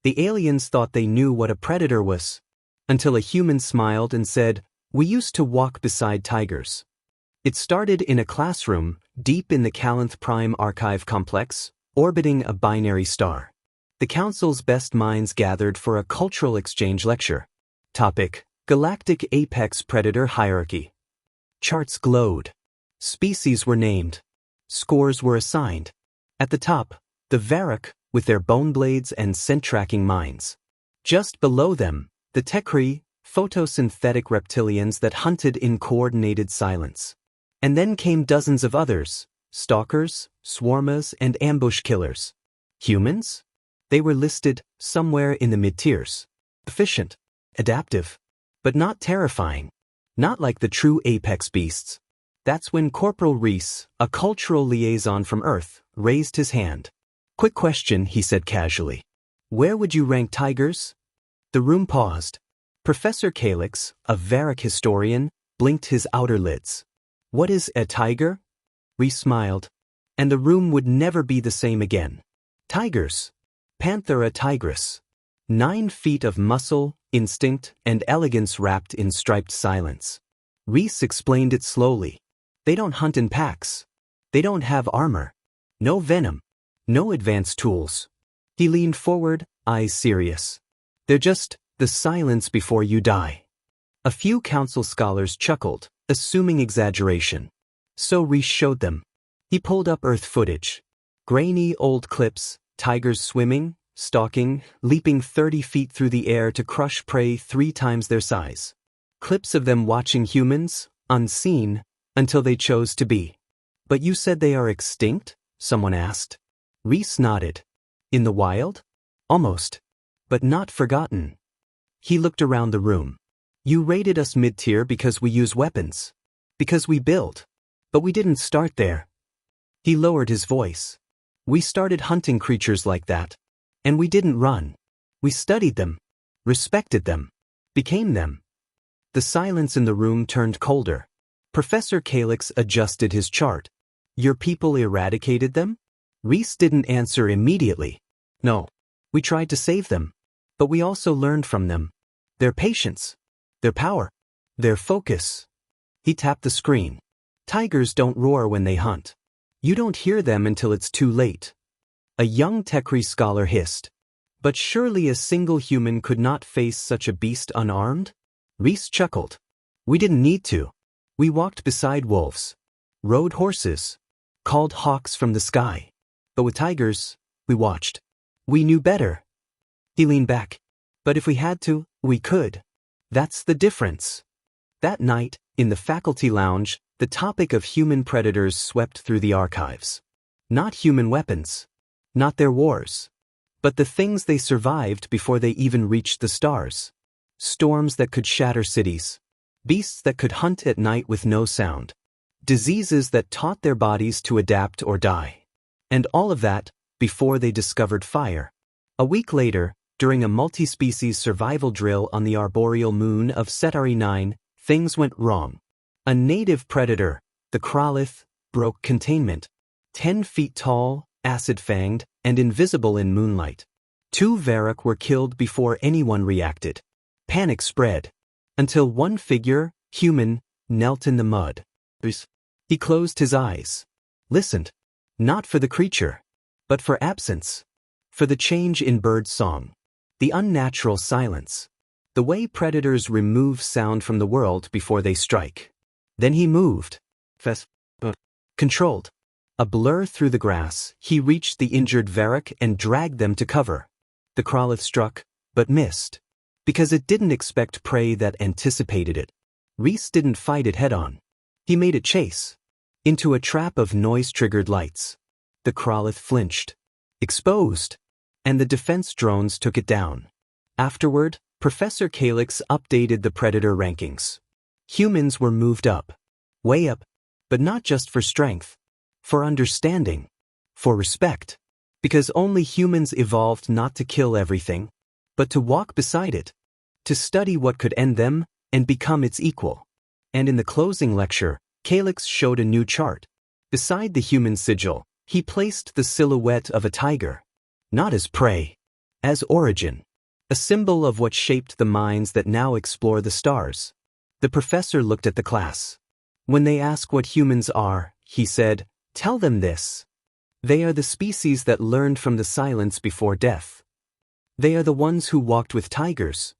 The aliens thought they knew what a predator was, until a human smiled and said, "We used to walk beside tigers." It started in a classroom, deep in the Calanth Prime Archive complex, orbiting a binary star. The Council's best minds gathered for a cultural exchange lecture. Topic: Galactic Apex Predator Hierarchy. Charts glowed. Species were named. Scores were assigned. At the top, the Varrock, with their bone blades and scent-tracking minds. Just below them, the Tekri, photosynthetic reptilians that hunted in coordinated silence. And then came dozens of others: stalkers, swarmers, and ambush killers. Humans? They were listed somewhere in the mid-tiers. Efficient, adaptive, but not terrifying. Not like the true apex beasts. That's when Corporal Reese, a cultural liaison from Earth, raised his hand. "Quick question," he said casually. "Where would you rank tigers?" The room paused. Professor Calyx, a Varrock historian, blinked his outer lids. "What is a tiger?" Reese smiled. And the room would never be the same again. Tigers. Panthera tigris. 9 feet of muscle, instinct, and elegance wrapped in striped silence. Reese explained it slowly. They don't hunt in packs. They don't have armor. No venom. No advanced tools. He leaned forward, eyes serious. They're just the silence before you die. A few council scholars chuckled, assuming exaggeration. So Reese showed them. He pulled up Earth footage. Grainy old clips, tigers swimming, stalking, leaping 30 feet through the air to crush prey 3 times their size. Clips of them watching humans, unseen, until they chose to be. "But you said they are extinct?" someone asked. Reese nodded. "In the wild? Almost. But not forgotten." He looked around the room. "You rated us mid-tier because we use weapons. Because we build. But we didn't start there." He lowered his voice. "We started hunting creatures like that. And we didn't run. We studied them. Respected them. Became them." The silence in the room turned colder. Professor Calyx adjusted his chart. "Your people eradicated them?" Reese didn't answer immediately. "No. We tried to save them. But we also learned from them. Their patience. Their power. Their focus." He tapped the screen. "Tigers don't roar when they hunt. You don't hear them until it's too late." A young Tekri scholar hissed. "But surely a single human could not face such a beast unarmed?" Reese chuckled. "We didn't need to. We walked beside wolves. Rode horses. Called hawks from the sky. But with tigers, we watched. We knew better." He leaned back. "But if we had to, we could. That's the difference." That night, in the faculty lounge, the topic of human predators swept through the archives. Not human weapons. Not their wars. But the things they survived before they even reached the stars. Storms that could shatter cities. Beasts that could hunt at night with no sound. Diseases that taught their bodies to adapt or die. And all of that, before they discovered fire. A week later, during a multi-species survival drill on the arboreal moon of Centauri 9, things went wrong. A native predator, the Kralith, broke containment. 10 feet tall, acid-fanged, and invisible in moonlight. 2 Varrock were killed before anyone reacted. Panic spread. Until one figure, human, knelt in the mud. He closed his eyes. Listened. Not for the creature. But for absence. For the change in bird song. The unnatural silence. The way predators remove sound from the world before they strike. Then he moved. Controlled. A blur through the grass, he reached the injured Varrock and dragged them to cover. The Kralith struck, but missed. Because it didn't expect prey that anticipated it. Reese didn't fight it head-on. He made it chase. Into a trap of noise-triggered lights. The Kralith flinched. Exposed. And the defense drones took it down. Afterward, Professor Calyx updated the predator rankings. Humans were moved up. Way up. But not just for strength. For understanding. For respect. Because only humans evolved not to kill everything, but to walk beside it. To study what could end them, and become its equal. And in the closing lecture, Calyx showed a new chart. Beside the human sigil, he placed the silhouette of a tiger. Not as prey. as origin, a symbol of what shaped the minds that now explore the stars. The professor looked at the class. When they ask what humans are, he said, tell them this. They are the species that learned from the silence before death. They are the ones who walked with tigers.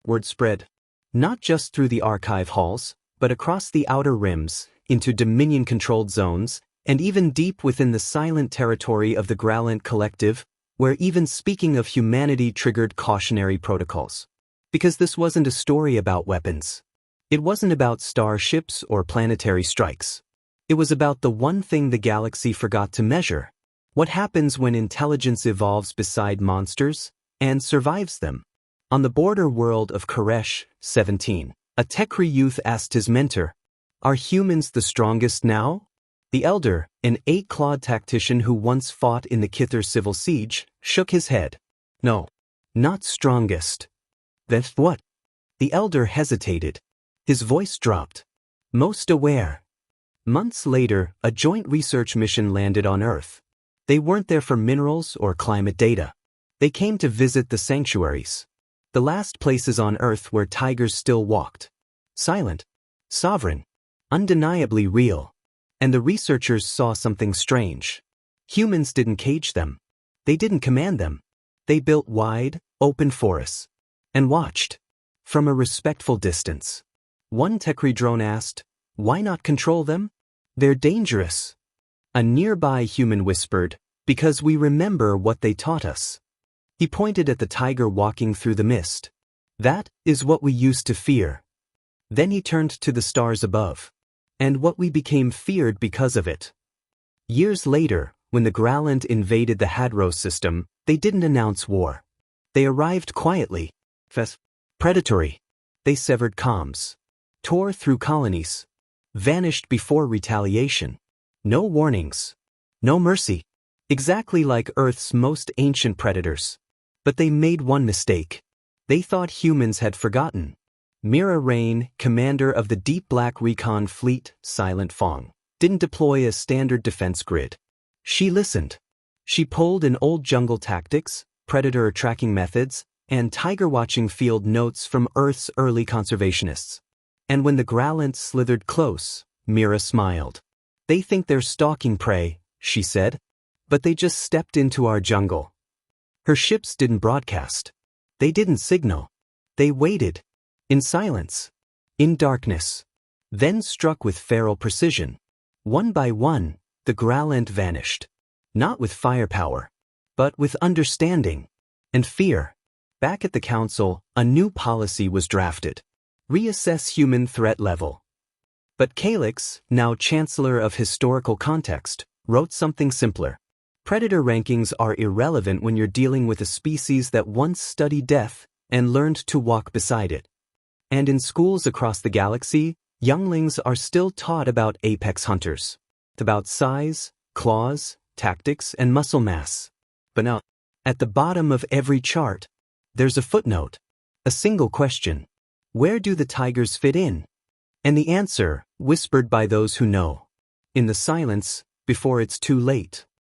Word spread, not just through the archive halls, but across the outer rims, into Dominion-controlled zones, and even deep within the silent territory of the Growlant Collective, where even speaking of humanity triggered cautionary protocols. Because this wasn't a story about weapons. It wasn't about starships or planetary strikes. It was about the one thing the galaxy forgot to measure. What happens when intelligence evolves beside monsters and survives them? On the border world of Koresh, 17, a Tekri youth asked his mentor, are humans the strongest now? The elder, an 8-clawed tactician who once fought in the Kithar civil siege, shook his head. No, not strongest. Then what? The elder hesitated. His voice dropped. Most aware. Months later, a joint research mission landed on Earth. They weren't there for minerals or climate data. They came to visit the sanctuaries. The last places on Earth where tigers still walked. Silent. Sovereign. Undeniably real. And the researchers saw something strange. Humans didn't cage them. They didn't command them. They built wide, open forests. And watched. From a respectful distance. One Tekri drone asked, why not control them? They're dangerous. A nearby human whispered, because we remember what they taught us. He pointed at the tiger walking through the mist. That is what we used to fear. Then he turned to the stars above. And what we became feared because of it. Years later, when the Growlant invaded the Hadros system, they didn't announce war. They arrived quietly. Predatory. They severed comms. Tore through colonies. Vanished before retaliation. No warnings. No mercy. Exactly like Earth's most ancient predators. But they made one mistake. They thought humans had forgotten. Mira Rain, commander of the Deep Black Recon Fleet, Silent Fong, didn't deploy a standard defense grid. She listened. She pulled in old jungle tactics, predator tracking methods, and tiger-watching field notes from Earth's early conservationists. And when the Growlant slithered close, Mira smiled. They think they're stalking prey, she said. But they just stepped into our jungle. Her ships didn't broadcast. They didn't signal. They waited. In silence. In darkness. Then struck with feral precision. One by one, the Growlant vanished. Not with firepower, but with understanding. And fear. Back at the council, a new policy was drafted. Reassess human threat level. But Calyx, now Chancellor of Historical Context, wrote something simpler. Predator rankings are irrelevant when you're dealing with a species that once studied death and learned to walk beside it. And in schools across the galaxy, younglings are still taught about apex hunters. About size, claws, tactics, and muscle mass. But now, at the bottom of every chart, there's a footnote. A single question. Where do the tigers fit in? And the answer, whispered by those who know. In the silence, before it's too late.